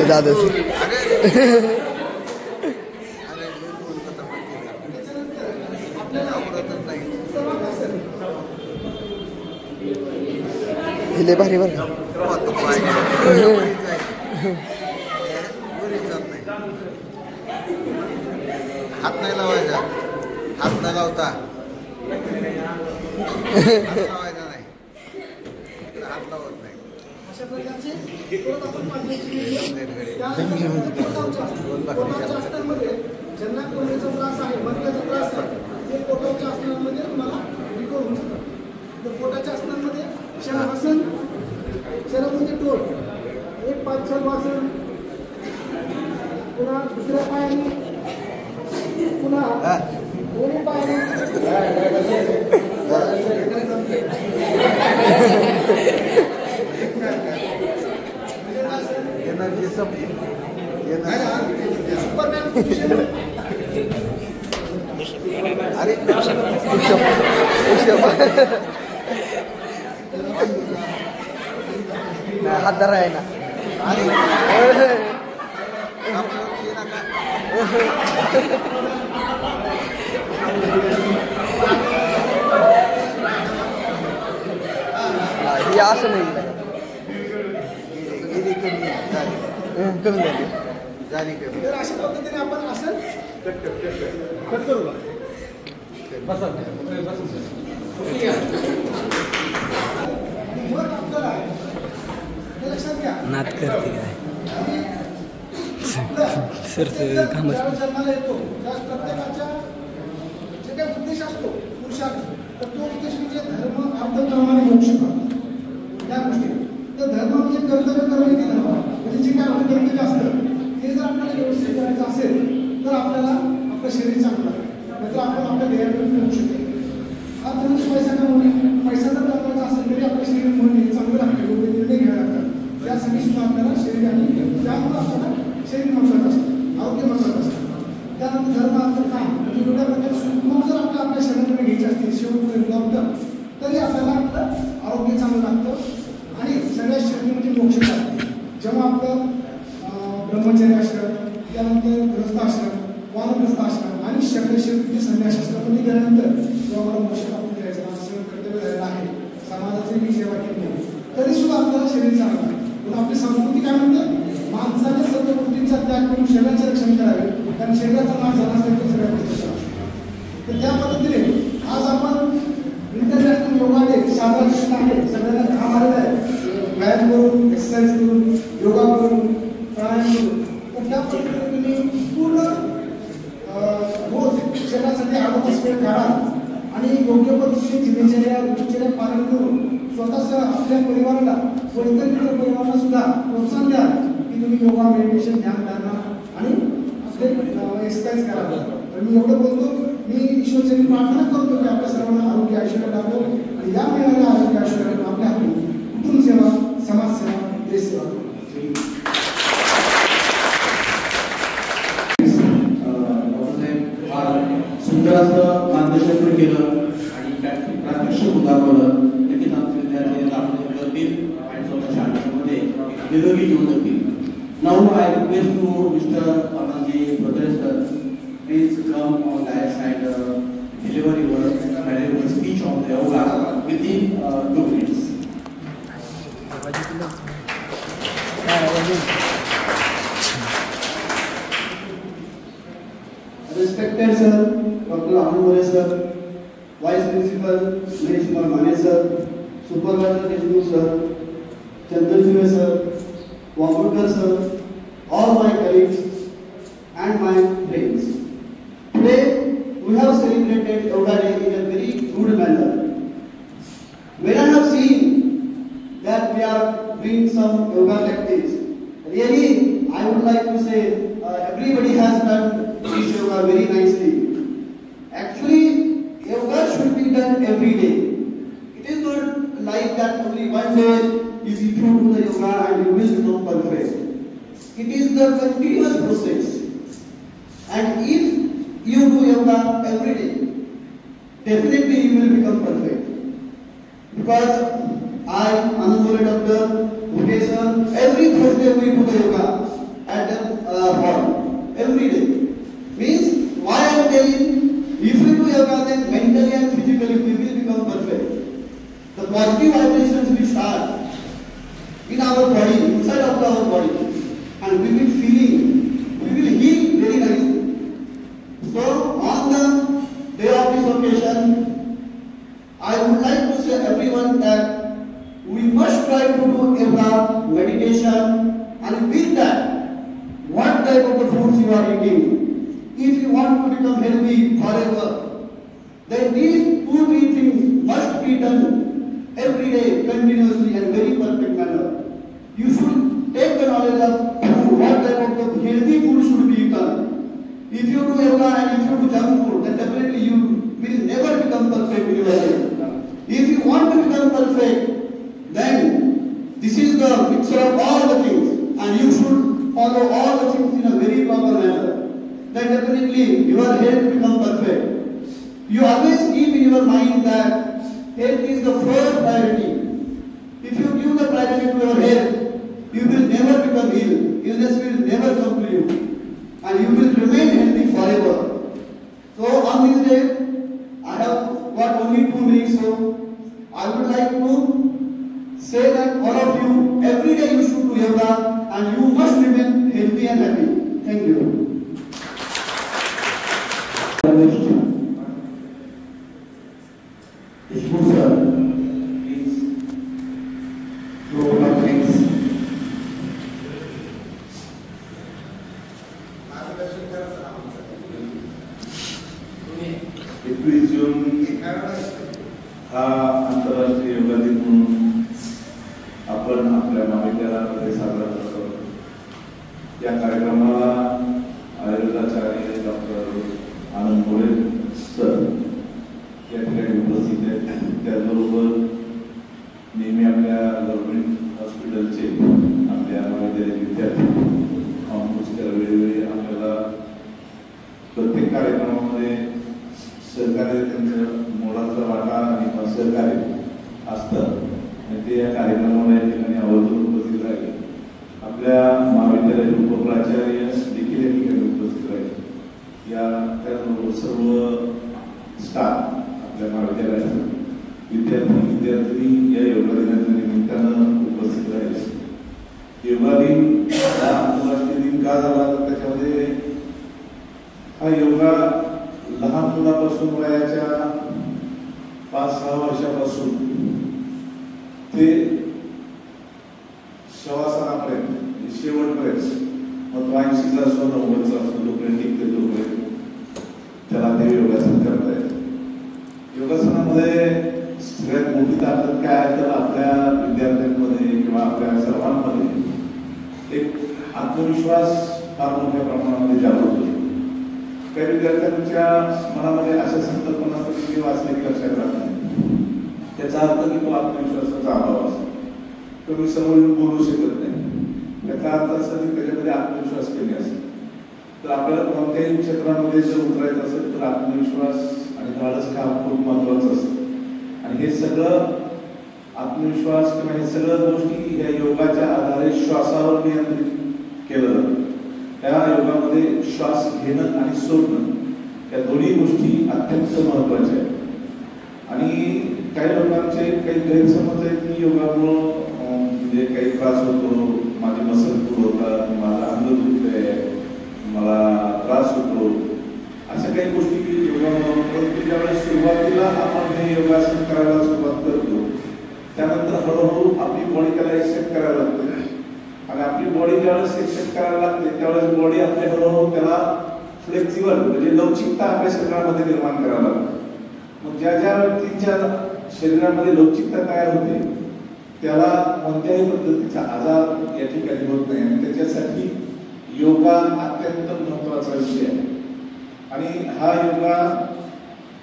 दादा त्याच्यानंतर आपल्याला सर्वांगासन. हिले भारी बरं का. हात नाही लावायचा. हात न लावता लावायचा नाही. हात लावत नाही. अशा प्रकारचे परत आपण पाठीवरची पोटाच्या आसनांमध्ये ज्यांना कोंबडीचा त्रास आहे, मणक्याचा त्रास आहे, ते पोटाच्या आसनांमध्ये तुम्हाला रिकवर होऊन जातात. तर पोटाच्या आसनांमध्ये शरभासन. शरभ म्हणजे टोळ. एक पाच शरभासन. पुन्हा दुसऱ्या पायाने. पुन्हा दोन्ही पायाने. एनर्जी संपली. Superman position. अरे हात धरा आहे ना. ही असं नाही. कमी झाली. झाली कमी. तर अशा पद्धतीने आपण असं कट करू का? बसा. ओके या. आणि मग आपल्याला हे लक्षात घ्या नात करते काय सर कामच ज्यावेळेस जन्माला येतो त्यावेळेस प्रत्येकाच्या जे काही उद्देश असतो पुरुषार्थ तर तो उद्देश म्हणजे धर्म अर्थ कर्म आणि मोक्ष या गोष्टी. तर धर्म म्हणजे कर्तव्य करणे की धर्म म्हणजे जे काय आपलं कर्तव्य असतं ते जर आपल्याला व्यवस्थित करायचं असेल तर आपल्याला आपलं शरीर चांगलं नाहीतर आपण आपल्या ध्येयाकडे मिळू शकतो. हा तुम्ही पैसा कमवणे पैसा जर कमवायचा असेल तरी आपलं शरीर म्हणणे चांगलं लागतं योग्य निर्णय घ्यायला लागतात यासाठी सुद्धा आपल्याला शरीर आणि त्यामुळे आपल्याला शरीर महत्वाचं असतं आरोग्य महत्वाचं असतं. त्यानंतर धर्म अर्थ काम म्हणजे वेगळ्या प्रकारे सुख जर आपल्या शरीराकडे घ्यायचे असतील शेवटपर्यंत तरी आपल्याला आपलं आरोग्य चांगलं लागतं आणि सगळ्यात शेवटी म्हणजे मोक्ष लागते. जेव्हा आपलं ब्रह्मचर्य आश्रम त्यानंतर गृहस्थ आश्रम वानप्रस्थ आश्रम आणि शेवटी संन्यास आश्रमामध्ये गेल्यानंतर जेव्हा मला मोक्ष प्राप्त करायचं असं कर्तव्य झालेलं आहे समाजाची मी सेवा केली आहे तरी सुद्धा आपल्याला शरीर चांगलं आहे. पण आपली संस्कृती काय म्हणते माणसाने सर्व गोष्टींचा त्याग करून शरीराचे रक्षण करावे कारण शरीराचा नाश झाला असेल तर सगळ्या गोष्टी. तर त्या पद्धतीने आज आपण इंटरनॅशनल योगा डे साजरा केलेला आहे. सगळ्यांना काम आलेलं आहे व्यायाम करून एक्सरसाइज करून योगा करून प्राणायाम करून. तर त्या पद्धतीने तुम्ही पूर्ण रोज शरीरासाठी आरोग्य वेळ काढा आणि योग्य पद्धतीने दिनचर्या ऋतुचर्या पालन करून स्वतःच आपल्या परिवाराला व इतर मित्र परिवाराला सुद्धा प्रोत्साहन द्या की तुम्ही योगा मेडिटेशन ध्यान धारणा आणि आपले एक्सरसाइज करा. तर मी एवढं बोलतो. मी ईश्वरचरणी प्रार्थना करतो की आपल्या सर्वांना आरोग्य ऐश्वर्य लाभो आणि या मिळालेल्या आरोग्य ऐश्वर्यातून आपल्या हातून कुटुंब सेवा समाजसेवा देश सेवा सुंदर असं मार्गदर्शन केलं आणि प्रात्यक्षिक उदाहरलं. नक्कीच आमचे विद्यार्थी आपण करतील आणि स्वतःच्या आयुष्यामध्ये निरोगी जीवन जगतील. Now I request to mister Amanji brothers sir please come on dais and deliver your speech on the yoga within 2 minutes. Respected sir, Dr. Aman sir, Vice Principal Manish Mane sir, Supervisor Deshmukh sir, Chandrajit sir, Wangurkar sir, all my colleagues and my friends. Today we have celebrated Yoga Day in a very good manner. When I have seen that we are doing some yoga practice, really I would like to say everybody has done this yoga very nicely. Actually, yoga should be done every day. It is not like that only one day is you do the yoga and you will become perfect. It is the continuous process. And if you do yoga every day, definitely you will become perfect. Because I, Anandole Doctor, Bhutesar, every Thursday we do the yoga at the hall. Every day. Means, why I am telling, if we do yoga then mentally and physically we will become perfect. The positive vibrations will start in our body, inside of our body, and we will heal very nicely. So, on the day of this occasion, I would like to say everyone that we must try to do yoga, meditation, and with that, what type of the foods you are eating. If you want to become healthy forever, then these 2-3 things must be done every day, continuously and very perfect manner. You should take the knowledge of what type of the healthy food should be eaten. If you do yoga and if you do junk food, then definitely you will never become perfect in your life. If you want to become perfect, then this is the mixture of all the things, and you should follow all the things in a very proper manner. Then definitely your health become perfect. You always keep in your mind that health is the first priority. If you give the priority to your health, you will never become ill. Illness will never come to you, and you will remain healthy forever. So on this day, I have got only 2 minutes, so I would like to say that all of you, every day you should do yoga, and you must remain healthy and happy. Thank you. Ishmu sir, please. Thanks. 21 जून हा आंतरराष्ट्रीय योगा दिन म्हणून आपण आपल्या महाविद्यालयामध्ये साजरा करतो. या कार्यक्रमाला आयुर्वेदाचार्य डॉक्टर आनंद मोरे सर या ठिकाणी उपस्थित आहेत. त्याचबरोबर नेहमी आपल्या गव्हर्नमेंट हॉस्पिटलचे आपल्या महाविद्यालयाचे विद्यार्थी वेळोवेळी आपल्याला प्रत्येक कार्यक्रमामध्ये सहकार्य त्यांचं मोलाचा वाटा आणि सहकार्य असतं आणि ते या कार्यक्रमाला या ठिकाणी आवर्जून उपस्थित राहिले. आपल्या महाविद्यालयाचे उपप्राचार्य देखील या ठिकाणी उपस्थित राहिले. या त्याचबरोबर सर्व स्टाफ आपल्या महाविद्यालयाचे विद्यार्थी या योगा दिनाच्या निमित्तानं उपस्थित राहिले. योगा दिन हा आंतरराष्ट्रीय दिन का झाला तर त्याच्यामध्ये हा योगा लहान मुलापासून वयाच्या 5-6 वर्षापासून ते शवासनापर्यंत शेवटपर्यंत मग तो 80चा असो 90चा असो जोपर्यंत टिकते तोपर्यंत त्याला ते योगासन करता येतं. योगासनामध्ये सगळ्यात मोठी ताकद काय आहे तर आपल्या विद्यार्थ्यांमध्ये किंवा आपल्या सर्वांमध्ये एक आत्मविश्वास फार मोठ्या प्रमाणामध्ये जागृत होतो. काही विद्यार्थ्यांच्या मनामध्ये अशा संकल्पना असतात की वाचले की लक्षात राहत नाही. त्याचा अर्थ की तो आत्मविश्वासाचा अभाव असतो. तो मी समोर बोलू शकत नाही. त्याचा अर्थ असा की त्याच्यामध्ये आत्मविश्वास कमी असतो. तर आपल्याला कोणत्याही क्षेत्रामध्ये जर उतरायचं असेल तर आत्मविश्वास आणि धाडस काम खूप महत्वाचं असतं. आणि हे सगळं आत्मविश्वास किंवा हे सगळ्या गोष्टी या योगाच्या आधारे श्वासावर नियंत्रित केलं जातं. त्या योगामध्ये श्वास घेणं आणि सोडणं या दोन्ही गोष्टी अत्यंत महत्वाच्या आहेत. आणि काही लोकांचे काही गैरसमज आहेत की योगामुळं म्हणजे काही त्रास होतो, माझे मसल पूर होतात, माझं अंग दुखतंय, मला त्रास होतो, अशा काही गोष्टी योगामुळं. परंतु ज्यावेळेस सुरुवातीला आपण हे योगासन करायला सुरुवात करतो त्यानंतर हळूहळू आपली बॉडी त्याला एक्सेप्ट करायला लागते. आणि आपली बॉडी ज्यावेळेस एक्सेप्ट करायला लागते त्यावेळेस बॉडी आपल्या हळूहळू त्याला फ्लेक्झिबल म्हणजे लवचिकता आपल्या शरीरामध्ये निर्माण करायला लागते. मग ज्या ज्या व्यक्तींच्या शरीरामध्ये लवचिकता तयार होते त्याला कोणत्याही पद्धतीचा आजार या ठिकाणी होत नाही. आणि त्याच्यासाठी योगा अत्यंत महत्वाचा विषय आहे. आणि हा योगा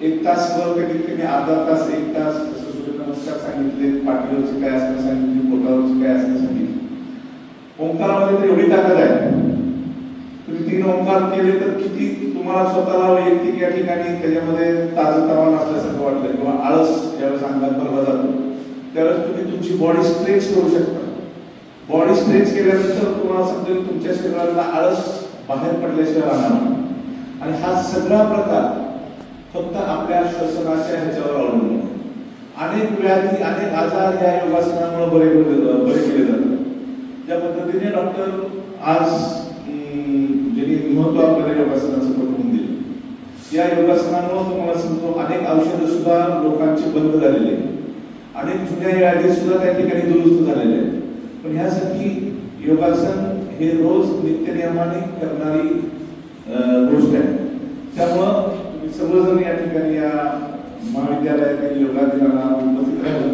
1 तासवर कमीत कमी अर्धा तास 1 तास जसं सूर्यनमस्कार सांगितले, पाठीवरचे काय असणं सांगितले, पोटावरचे काय असणं सांगितले. ओंकारामध्ये तर एवढी ताकद आहे. तुम्ही 3 ओंकार केले तर किती तुम्हाला स्वतःला वैयक्तिक या ठिकाणी त्याच्यामध्ये ताजतवाना असल्यासारखं वाटलं किंवा आळस ज्यावेळेस अंगात भरला जातो त्यावेळेस तुम्ही तुमची बॉडी स्ट्रेच करू शकता. बॉडी स्ट्रेच केल्यानंतर तुम्हाला समजेल तुमच्या शरीराला आळस बाहेर पडल्याशिवाय राहणार नाही. आणि हा सगळा प्रकार फक्त आपल्या श्वसनाच्या ह्याच्यावर अवलंबून आहे. अनेक व्याधी अनेक आजार या योगासनामुळे बरे केले जातात. ज्या पद्धतीने डॉक्टर आज ज्यांनी महत्व आपल्याला योगासनाचं पटवून दिलं, या योगासनामुळे तुम्हाला सांगतो अनेक औषधं सुद्धा लोकांची बंद झालेली आहेत. अनेक जुन्या व्याधी सुद्धा त्या ठिकाणी दुरुस्त झालेले आहेत. पण ह्यासाठी योगासन हे रोज नित्यनियमाने करणारी गोष्ट आहे. त्यामुळं तुम्ही सर्वजण या ठिकाणी या महाविद्यालयातील योगा दिनाला उपस्थित राहिले.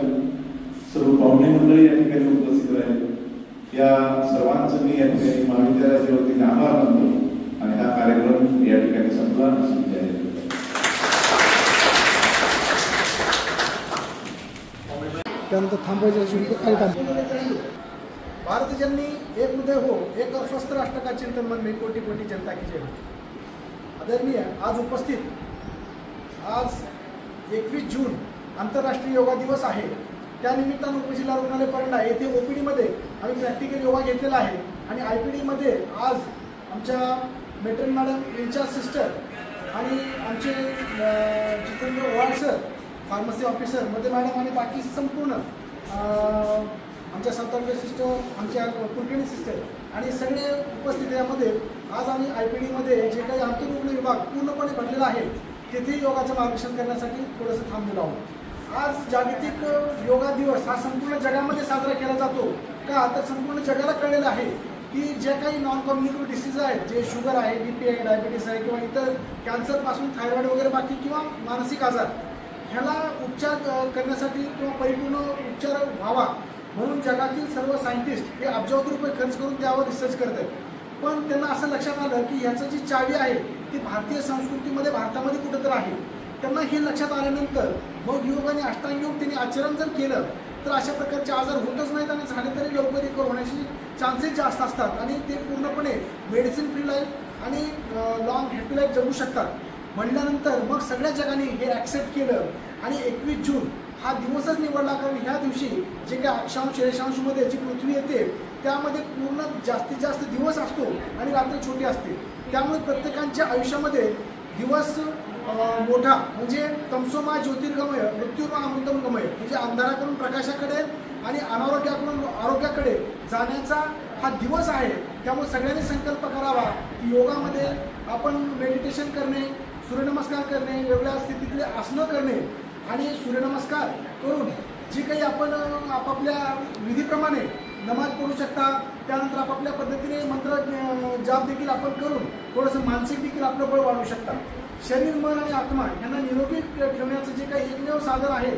सर्व पाहुणे मंडळी या ठिकाणी उपस्थित राहिले. या सर्वांचं मी या ठिकाणी महाविद्यालयाच्या वतीने आभार मानतो आणि हा कार्यक्रम या ठिकाणी संपला. त्यानंतर थांबायचं शुल्क काय भारत जननी एक उदय हो, एक और स्वस्थ राष्ट्र का चिंतन मन में कोटि कोटि जनता की जय हो. आदरणीय आज उपस्थित आज 21 जून आंतरराष्ट्रीय योगा दिवस आहे. त्यानिमित्तानं उपजिल्हा रुग्णालय परंडा येथे OPD-मध्ये आम्ही प्रॅक्टिकल योगा घेतलेला आहे. आणि IPD-मध्ये आज आमच्या मेट्रन मॅडम इन्चार्ज सिस्टर आणि आमचे जितेंद्र वाड सर फार्मसी ऑफिसर मध्ये मॅडम आणि बाकी संपूर्ण आमच्या संतांबे सिस्टर, आमच्या कुलकर्णी सिस्टर आणि सगळे उपस्थित यामध्ये आज आम्ही IPD मध्ये जे काही आंतररुग्ण विभाग पूर्णपणे भरलेला आहे तिथे योगाचं मार्गदर्शन करण्यासाठी थोडंसं थांबलेलो आहोत. आज जागतिक योगा दिवस हा संपूर्ण जगामध्ये साजरा केला जातो का तर संपूर्ण जगाला कळलेलं आहे की जे काही नॉन कम्युनिकेबल डिसीज आहेत, जे शुगर आहे, BP आहे, डायबिटीस आहे किंवा इतर कॅन्सरपासून थायरॉइड वगैरे बाकी किंवा मानसिक आजार ह्याला उपचार करण्यासाठी किंवा परिपूर्ण उपचार व्हावा म्हणून जगातील सर्व सायंटिस्ट हे अब्जावधी रुपये खर्च करून त्यावर रिसर्च करत आहेत. पण त्यांना असं लक्षात आलं की ह्याचं जी चावी आहे ती भारतीय संस्कृतीमध्ये भारतामध्ये कुठंतरी आहे. त्यांना हे लक्षात आल्यानंतर मग योग आणि अष्टांग योग त्यांनी आचरण जर केलं तर अशा प्रकारचे आजार होतच नाहीत आणि झाले तरी लवकर रिकवर होण्याची चान्सेस जास्त असतात आणि ते पूर्णपणे मेडिसिन फ्री लाईफ आणि लॉंग हॅपी लाईफ जगू शकतात. म्हणल्यानंतर मग सगळ्या जगाने हे ॲक्सेप्ट केलं आणि 21 जून हा दिवसच निवडला. कारण ह्या दिवशी जे काही अक्षांश रेषांशमध्ये जी पृथ्वी येते त्यामध्ये पूर्ण जास्तीत जास्त दिवस असतो आणि रात्र छोटी असते. त्यामुळे प्रत्येकाच्या आयुष्यामध्ये दिवस मोठा म्हणजे तमसोमा ज्योतिर्गमय मृत्युर्मा अमृतमगमय म्हणजे अंधाराकडून प्रकाशाकडे आणि अनारोग्याकडून आरोग्याकडे जाण्याचा हा दिवस आहे. त्यामुळे सगळ्यांनी संकल्प करावा की योगामध्ये आपण मेडिटेशन करणे, सूर्यनमस्कार करणे, वेगळ्या स्थितीतले आसनं करणे आणि सूर्यनमस्कार करून जी काही आपण आपापल्या विधीप्रमाणे नमाज पढू शकता. त्यानंतर आपापल्या पद्धतीने मंत्र जाप देखील आपण करून थोडंसं मानसिक देखील आपलं बळ वाढवू शकता. शरीर, मन आणि आत्मा यांना निरोगी ठेवण्याचं जे काही एकमेव साधन आहे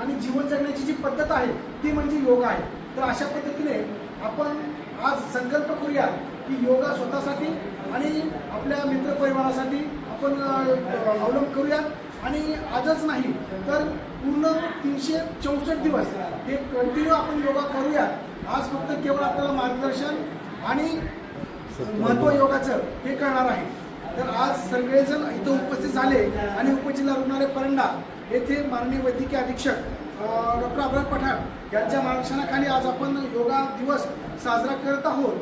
आणि जीवन जगण्याची जी पद्धत आहे ती म्हणजे योगा आहे. तर अशा पद्धतीने आपण आज संकल्प करूया की योगा स्वतःसाठी आणि आपल्या मित्रपरिवारासाठी आपण अवलंब करूया आणि आजच नाही तर पूर्ण 364 दिवस हे कंटिन्यू आपण योगा करूया. आज फक्त केवळ आपल्याला मार्गदर्शन आणि महत्त्व योगाचं हे कळणार आहे. तर आज सगळेजण इथं उपस्थित झाले आणि उपजिल्हा रुग्णालय परंडा येथे माननीय वैद्यकीय अधीक्षक डॉक्टर अभय पठाण यांच्या मार्गदर्शनाखाली आज आपण योगा दिवस साजरा करत आहोत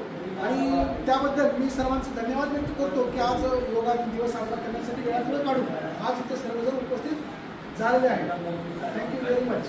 आणि त्याबद्दल मी सर्वांचे धन्यवाद व्यक्त करतो की आज योगा दिवस साजरा करण्यासाठी वेळात काढून आज इथे सर्वजण उपस्थित झालेले आहेत. Thank you very much.